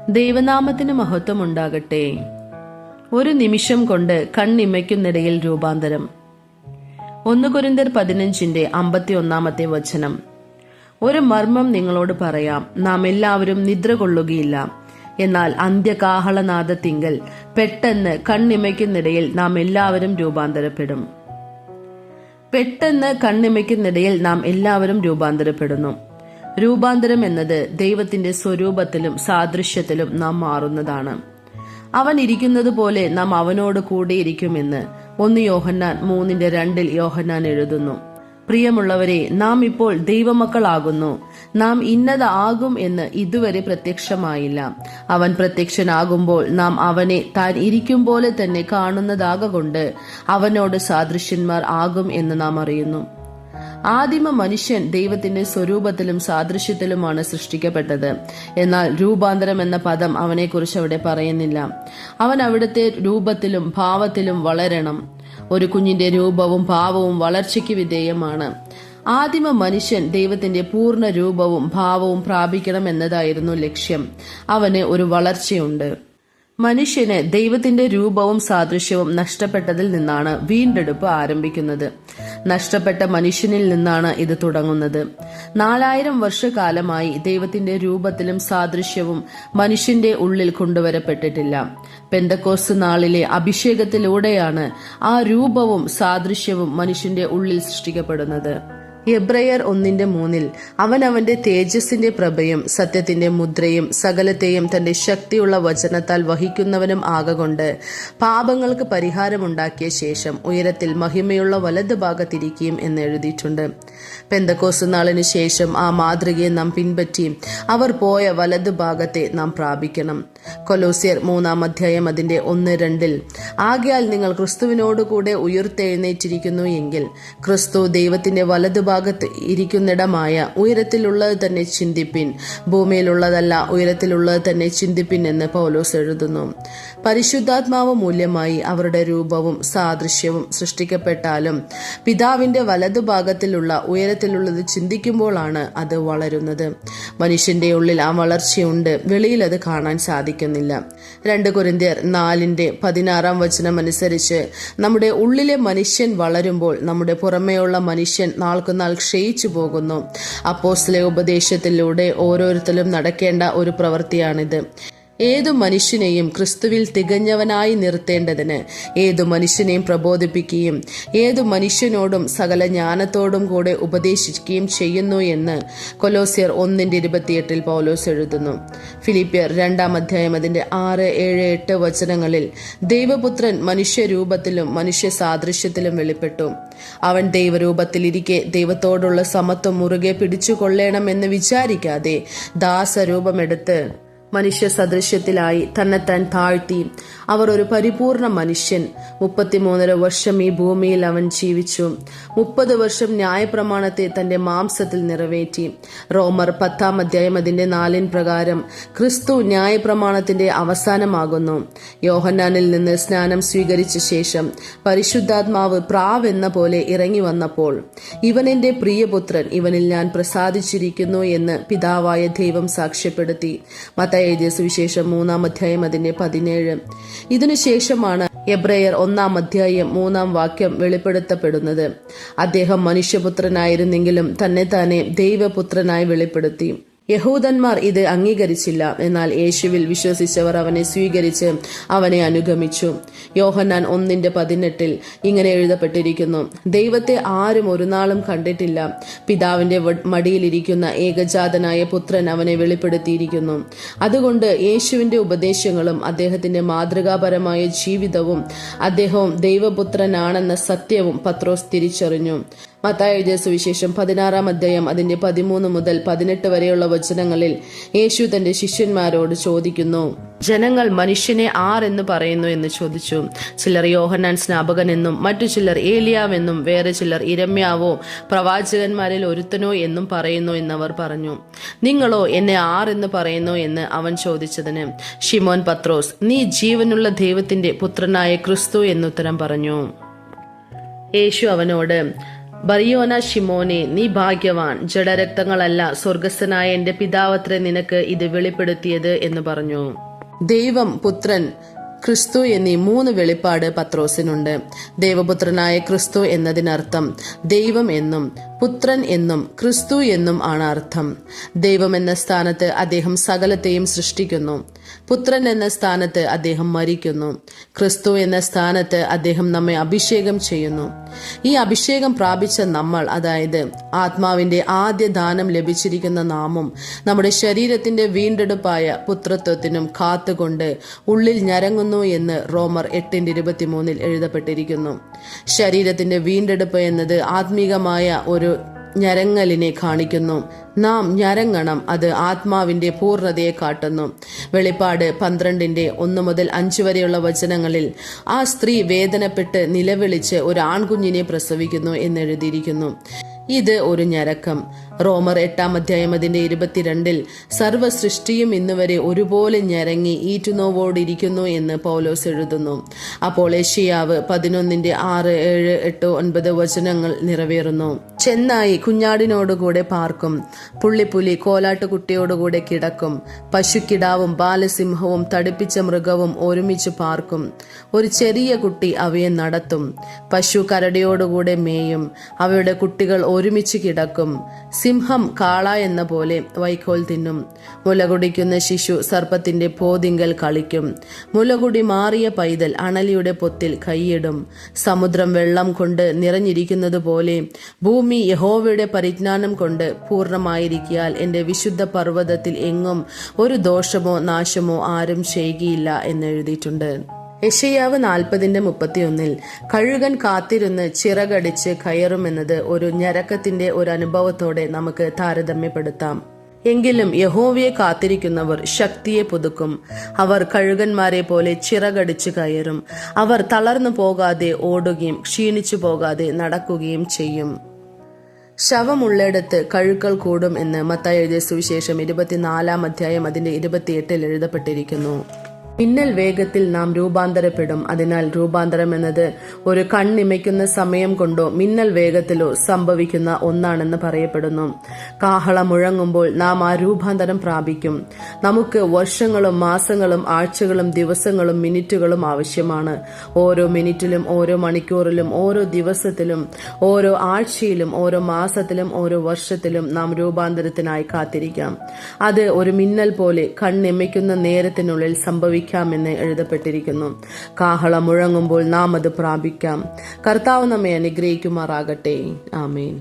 ദൈവനാമത്തിന് മഹത്വമുണ്ടാകട്ടെ. ഒരു നിമിഷം കൊണ്ട് കണ്ണിമയ്ക്കുന്നിടയിൽ രൂപാന്തരം. 1 കൊരിന്ത്യർ 15:51 വചനം. ഒരു മർമ്മം നിങ്ങളോട് പറയാം, നാം എല്ലാവരും നിദ്ര കൊള്ളുകയില്ല. എന്നാൽ അന്ത്യകാഹളനാദത്തിങ്കൽ പെട്ടെന്ന് കണ്ണിമയ്ക്കുന്നിടയിൽ നാം എല്ലാവരും രൂപാന്തരപ്പെടും. പെട്ടെന്ന് കണ്ണിമയ്ക്കുന്നിടയിൽ നാം എല്ലാവരും രൂപാന്തരപ്പെടുന്നു. രൂപാന്തരം എന്നത് ദൈവത്തിന്റെ സ്വരൂപത്തിലും സാദൃശ്യത്തിലും നാം മാറുന്നതാണ്. അവൻ ഇരിക്കുന്നത് പോലെ നാം അവനോട് കൂടിയിരിക്കുമെന്ന് 1 യോഹന്നാൻ 3:2 യോഹന്നാൻ എഴുതുന്നു. പ്രിയമുള്ളവരെ, നാം ഇപ്പോൾ ദൈവമക്കളാകുന്നു. നാം ഇന്നത് ആകും എന്ന് ഇതുവരെ പ്രത്യക്ഷമായില്ല. അവൻ പ്രത്യക്ഷനാകുമ്പോൾ നാം അവനെ താൻ ഇരിക്കും പോലെ തന്നെ കാണുന്നതാകൊണ്ട് അവനോട് സാദൃശ്യന്മാർ ആകും എന്ന് നാം അറിയുന്നു. ആദിമ മനുഷ്യൻ ദൈവത്തിന്റെ സ്വരൂപത്തിലും സാദൃശ്യത്തിലുമാണ് സൃഷ്ടിക്കപ്പെട്ടത്. എന്നാൽ രൂപാന്തരം എന്ന പദം അവനെക്കുറിച്ച് അവിടെ പറയുന്നില്ല. അവൻ അവിടുത്തെ രൂപത്തിലും ഭാവത്തിലും വളരണം. ഒരു കുഞ്ഞിന്റെ രൂപവും ഭാവവും വളർച്ചയ്ക്ക് വിധേയമാണ്. ആദിമ മനുഷ്യൻ ദൈവത്തിന്റെ പൂർണ്ണ രൂപവും ഭാവവും പ്രാപിക്കണം എന്നതായിരുന്നു ലക്ഷ്യം. അവന് ഒരു വളർച്ചയുണ്ട്. മനുഷ്യന് ദൈവത്തിന്റെ രൂപവും സാദൃശ്യവും നഷ്ടപ്പെട്ടതിൽ നിന്നാണ് വീണ്ടെടുപ്പ് ആരംഭിക്കുന്നത്. നഷ്ടപ്പെട്ട മനുഷ്യനിൽ നിന്നാണ് ഇത് തുടങ്ങുന്നത്. 4000 വർഷക്കാലമായി ദൈവത്തിന്റെ രൂപത്തിലും സാദൃശ്യവും മനുഷ്യന്റെ ഉള്ളിൽ കൊണ്ടുവരപ്പെട്ടിട്ടില്ല. പെന്തക്കോസ്ത് നാളിലെ അഭിഷേകത്തിലൂടെയാണ് ആ രൂപവും സാദൃശ്യവും മനുഷ്യന്റെ ഉള്ളിൽ സൃഷ്ടിക്കപ്പെടുന്നത്. എബ്രായർ 1:3 അവൻ അവന്റെ തേജസ്സിന്റെ പ്രഭയും സത്യത്തിന്റെ മുദ്രയും സകലത്തെയും തന്റെ ശക്തിയുള്ള വചനത്താൽ വഹിക്കുന്നവനും ആകൊണ്ട് പാപങ്ങൾക്ക് പരിഹാരമുണ്ടാക്കിയ ശേഷം ഉയരത്തിൽ മഹിമയുള്ള വലത് ഭാഗത്തിരിക്കുകയും എന്ന് എഴുതിയിട്ടുണ്ട്. പെന്തക്കോസ്ത് നാളിന് ശേഷം ആ മാതൃകയെ നാം പറ്റി അവർ പോയ വലത് ഭാഗത്തെ നാം പ്രാപിക്കണം. കൊലോസ്യർ 3:1-2 ആകയാൽ നിങ്ങൾ ക്രിസ്തുവിനോടുകൂടെ ഉയർത്തെഴുന്നേറ്റിരിക്കുന്നു എങ്കിൽ ക്രിസ്തു ദൈവത്തിന്റെ വലത് ഭാഗത്ത് ഇരിക്കുന്നിടമായ ഉയരത്തിലുള്ളത് തന്നെ ചിന്തിപ്പിൻ, ഭൂമിയിലുള്ളതല്ല ഉയരത്തിലുള്ളത് തന്നെ ചിന്തിപ്പിൻ എന്ന് പൗലോസ് എഴുതുന്നു. പരിശുദ്ധാത്മാവ് മൂല്യമായി അവരുടെ രൂപവും സാദൃശ്യവും സൃഷ്ടിക്കപ്പെട്ടാലും പിതാവിന്റെ വലതു ഭാഗത്തിലുള്ള ഉയരത്തിലുള്ളത് ചിന്തിക്കുമ്പോഴാണ് അത് വളരുന്നത്. മനുഷ്യന്റെ ഉള്ളിൽ ആ വളർച്ചയുണ്ട്, വെളിയിൽ അത് കാണാൻ സാധിക്കുന്നില്ല. 2 കൊരിന്ത്യർ 4:16 അനുസരിച്ച് നമ്മുടെ ഉള്ളിലെ മനുഷ്യൻ വളരുമ്പോൾ നമ്മുടെ പുറമേയുള്ള മനുഷ്യൻ നാൾക്കുനാൾ ക്ഷയിച്ചു പോകുന്നു. അപ്പോസ്തല ഉപദേശത്തിലൂടെ ഓരോരുത്തരും നടക്കേണ്ട ഒരു പ്രവൃത്തിയാണിത്. ഏതു മനുഷ്യനെയും ക്രിസ്തുവിൽ തികഞ്ഞവനായി നിർത്തേണ്ടതിന് ഏതു മനുഷ്യനെയും പ്രബോധിപ്പിക്കുകയും ഏതു മനുഷ്യനോടും സകല ജ്ഞാനത്തോടും കൂടെ ഉപദേശിക്കുകയും ചെയ്യുന്നു എന്ന് കൊലോസ്യർ 1:28 പൗലോസ് എഴുതുന്നു. ഫിലിപ്പിയർ 2:6-7-8 വചനങ്ങളിൽ ദൈവപുത്രൻ മനുഷ്യരൂപത്തിലും മനുഷ്യ സാദൃശ്യത്തിലും വെളിപ്പെട്ടു. അവൻ ദൈവരൂപത്തിലിരിക്കെ ദൈവത്തോടുള്ള സമത്വം മുറുകെ പിടിച്ചുകൊള്ളണമെന്ന് വിചാരിക്കാതെ ദാസരൂപമെടുത്ത് മനുഷ്യ സദൃശ്യത്തിലായി തന്നെത്താൻ താഴ്ത്തി. അവർ ഒരു പരിപൂർണ മനുഷ്യൻ. 33.5 വർഷം ഈ ഭൂമിയിൽ അവൻ ജീവിച്ചു. 30 വർഷം ന്യായപ്രമാണത്തെ തന്റെ മാംസത്തിൽ നിറവേറ്റി. റോമർ 10:4 പ്രകാരം ക്രിസ്തു ന്യായപ്രമാണത്തിന്റെ അവസാനമാകുന്നു. യോഹന്നാനിൽ നിന്ന് സ്നാനം സ്വീകരിച്ച ശേഷം പരിശുദ്ധാത്മാവ് പ്രാവെന്ന പോലെ ഇറങ്ങി വന്നപ്പോൾ ഇവൻ എന്റെ പ്രിയപുത്രൻ, ഇവനിൽ ഞാൻ പ്രസാദിച്ചിരിക്കുന്നു എന്ന് പിതാവായ ദൈവം സാക്ഷ്യപ്പെടുത്തി. മത്തായി എഴുതിയ സുവിശേഷം 3:17. ഇതിനുശേഷമാണ് എബ്രായർ 1:3 വെളിപ്പെടുത്തപ്പെടുന്നത്. അദ്ദേഹം മനുഷ്യപുത്രനായിരുന്നെങ്കിലും തന്നെ ദൈവപുത്രനായി വെളിപ്പെടുത്തി. യഹൂദന്മാർ ഇത് അംഗീകരിച്ചില്ല. എന്നാൽ യേശുവിൽ വിശ്വസിച്ചവർ അവനെ സ്വീകരിച്ച് അവനെ അനുഗമിച്ചു. യോഹന്നാൻ 1:18 ഇങ്ങനെ എഴുതപ്പെട്ടിരിക്കുന്നു: ദൈവത്തെ ആരും ഒരു നാളും കണ്ടിട്ടില്ല. പിതാവിന്റെ മടിയിലിരിക്കുന്ന ഏകജാതനായ പുത്രൻ അവനെ വെളിപ്പെടുത്തിയിരിക്കുന്നു. അതുകൊണ്ട് യേശുവിന്റെ ഉപദേശങ്ങളും അദ്ദേഹത്തിന്റെ മാതൃകാപരമായ ജീവിതവും അദ്ദേഹവും ദൈവപുത്രനാണെന്ന സത്യവും പത്രോസ് തിരിച്ചറിഞ്ഞു. മത്തായി എഴുതിയ സുവിശേഷം 16:13-18 വരെയുള്ള വചനങ്ങളിൽ യേശു തന്റെ ശിഷ്യന്മാരോട് ചോദിക്കുന്നു: ജനങ്ങൾ മനുഷ്യനെ ആരെന്ന് പറയുന്നു എന്ന് ചോദിച്ചു. ചിലർ യോഹന്നാൻ സ്നാപകൻ എന്നും മറ്റു ചിലർ ഏലിയാവെന്നും വേറെ ചിലർ ഇരമ്യാവോ പ്രവാചകന്മാരിൽ ഒരുത്തനോ എന്നും പറയുന്നു എന്നവർ പറഞ്ഞു. നിങ്ങളോ എന്നെ ആരെന്ന് പറയുന്നു എന്ന് അവൻ ചോദിച്ചതിന് ശിമോൻ പത്രോസ്, നീ ജീവനുള്ള ദൈവത്തിന്റെ പുത്രനായ ക്രിസ്തു എന്നുത്തരം പറഞ്ഞു. യേശു അവനോട്, ബറിയോന ശിമോനെ, നീ ഭാഗ്യവാൻ, ജഡരക്തങ്ങളല്ല സ്വർഗസ്ഥനായ എന്റെ പിതാവത്രേ നിനക്ക് ഇത് വെളിപ്പെടുത്തിയത് എന്ന് പറഞ്ഞു. ദൈവം, പുത്രൻ, ക്രിസ്തു എന്നീ 3 വെളിപ്പാട് പത്രോസിനുണ്ട്. ദൈവപുത്രനായ ക്രിസ്തു എന്നതിനർത്ഥം ദൈവം എന്നും പുത്രൻ എന്നും ക്രിസ്തു എന്നും ആണ് അർത്ഥം. ദൈവം എന്ന സ്ഥാനത്ത് അദ്ദേഹം സകലത്തെയും സൃഷ്ടിക്കുന്നു. പുത്രൻ എന്ന സ്ഥാനത്ത് അദ്ദേഹം മരിക്കുന്നു. ക്രിസ്തു എന്ന സ്ഥാനത്ത് അദ്ദേഹം നമ്മെ അഭിഷേകം ചെയ്യുന്നു. ഈ അഭിഷേകം പ്രാപിച്ച നമ്മൾ, അതായത് ആത്മാവിന്റെ ആദ്യ ദാനം ലഭിച്ചിരിക്കുന്ന നാമും നമ്മുടെ ശരീരത്തിന്റെ വീണ്ടെടുപ്പായ പുത്രത്വത്തിനും കാത്തുകൊണ്ട് ഉള്ളിൽ ഞരങ്ങുന്നു എന്ന് റോമർ 8:23 എഴുതപ്പെട്ടിരിക്കുന്നു. ശരീരത്തിന്റെ വീണ്ടെടുപ്പ് എന്നത് ആത്മീകമായ ഒരു ഞരങ്ങലിനെ കാണിക്കുന്നു. നാം ഞരങ്ങണം, അത് ആത്മാവിന്റെ പൂർണ്ണതയെ കാട്ടുന്നു. വെളിപ്പാട് 12:1 മുതൽ 5 വരെയുള്ള വചനങ്ങളിൽ ആ സ്ത്രീ വേദനപ്പെട്ട് നിലവിളിച്ച് ഒരു ആൺകുഞ്ഞിനെ പ്രസവിക്കുന്നു എന്നെഴുതിയിരിക്കുന്നു. ഇത് ഒരു ഞരക്കം. റോമർ 8:22 സർവ്വ സൃഷ്ടിയും ഇന്നുവരെ ഒരുപോലെ ഞരങ്ങി ഈറ്റുനോവോടിരിക്കുന്നു എന്ന് പൗലോസ് എഴുതുന്നു. അപ്പോൾ യെശയ്യാവ് 11:6, 7, 8, 9 വചനങ്ങൾ നിറവേറുന്നു. ചെന്നായി കുഞ്ഞാടിനോടുകൂടെ പാർക്കും, പുള്ളിപ്പുലി കോലാട്ടുകുട്ടിയോടുകൂടെ കിടക്കും, പശുക്കിടാവും ബാലസിംഹവും തടിപ്പിച്ച മൃഗവും ഒരുമിച്ച് പാർക്കും. ഒരു ചെറിയ കുട്ടി അവയെ നടത്തും. പശു കരടിയോടുകൂടെ മേയും, അവയുടെ കുട്ടികൾ ഒരുമിച്ച് കിടക്കും. സിംഹം കാള എന്ന പോലെ വൈക്കോൽ തിന്നും. മുലകുടിക്കുന്ന ശിശു സർപ്പത്തിന്റെ പോതിങ്കൽ കളിക്കും. മുലകുടി മാറിയ പൈതൽ അണലിയുടെ പൊത്തിൽ കൈയിടും. സമുദ്രം വെള്ളം കൊണ്ട് നിറഞ്ഞിരിക്കുന്നത് പോലെ ഭൂമി യഹോവയുടെ പരിജ്ഞാനം കൊണ്ട് പൂർണ്ണമായിരിക്കാൽ എന്റെ വിശുദ്ധ പർവ്വതത്തിൽ എങ്ങും ഒരു ദോഷമോ നാശമോ ആരും ചെയ്യുകയില്ല എന്നെഴുതിയിട്ടുണ്ട്. യെശയ്യാവ് 40:31 കഴുകൻ കാത്തിരുന്ന് ചിറകടിച്ച് കയറുമെന്നത് ഒരു ഞരക്കത്തിന്റെ ഒരു അനുഭവത്തോടെ നമുക്ക് താരതമ്യപ്പെടുത്താം. എങ്കിലും യഹോവയെ കാത്തിരിക്കുന്നവർ ശക്തിയെ പുതുക്കും. അവർ കഴുകന്മാരെ പോലെ ചിറകടിച്ചു കയറും. അവർ തളർന്നു പോകാതെ ഓടുകയും ക്ഷീണിച്ചു പോകാതെ നടക്കുകയും ചെയ്യും. ശവമുള്ളിടത്ത് കഴുക്കൾ കൂടും എന്ന് മത്തായി എഴുതിയ സുവിശേഷം 24:28 എഴുതപ്പെട്ടിരിക്കുന്നു. മിന്നൽ വേഗത്തിൽ നാം രൂപാന്തരപ്പെടും. അതിനാൽ രൂപാന്തരം എന്നത് ഒരു കണ്ണിമയ്ക്കുന്ന സമയം കൊണ്ടോ മിന്നൽ വേഗത്തിലോ സംഭവിക്കുന്ന ഒന്നാണെന്ന് പറയപ്പെടുന്നു. കാഹളം മുഴങ്ങുമ്പോൾ നാം ആ രൂപാന്തരം പ്രാപിക്കും. നമുക്ക് വർഷങ്ങളും മാസങ്ങളും ആഴ്ചകളും ദിവസങ്ങളും മിനിറ്റുകളും ആവശ്യമാണ്. ഓരോ മിനിറ്റിലും ഓരോ മണിക്കൂറിലും ഓരോ ദിവസത്തിലും ഓരോ ആഴ്ചയിലും ഓരോ മാസത്തിലും ഓരോ വർഷത്തിലും നാം രൂപാന്തരത്തിനായി കാത്തിരിക്കാം. അത് ഒരു മിന്നൽ പോലെ കണ്ണിമയ്ക്കുന്ന നേരത്തിനുള്ളിൽ സംഭവിക്കാമെന്ന് എഴുതപ്പെട്ടിരിക്കുന്നു. കാഹളം മുഴങ്ങുമ്പോൾ നാം അത് പ്രാപിക്കാം. കർത്താവ് നമ്മെ അനുഗ്രഹിക്കുമാറാകട്ടെ. ആമേൻ.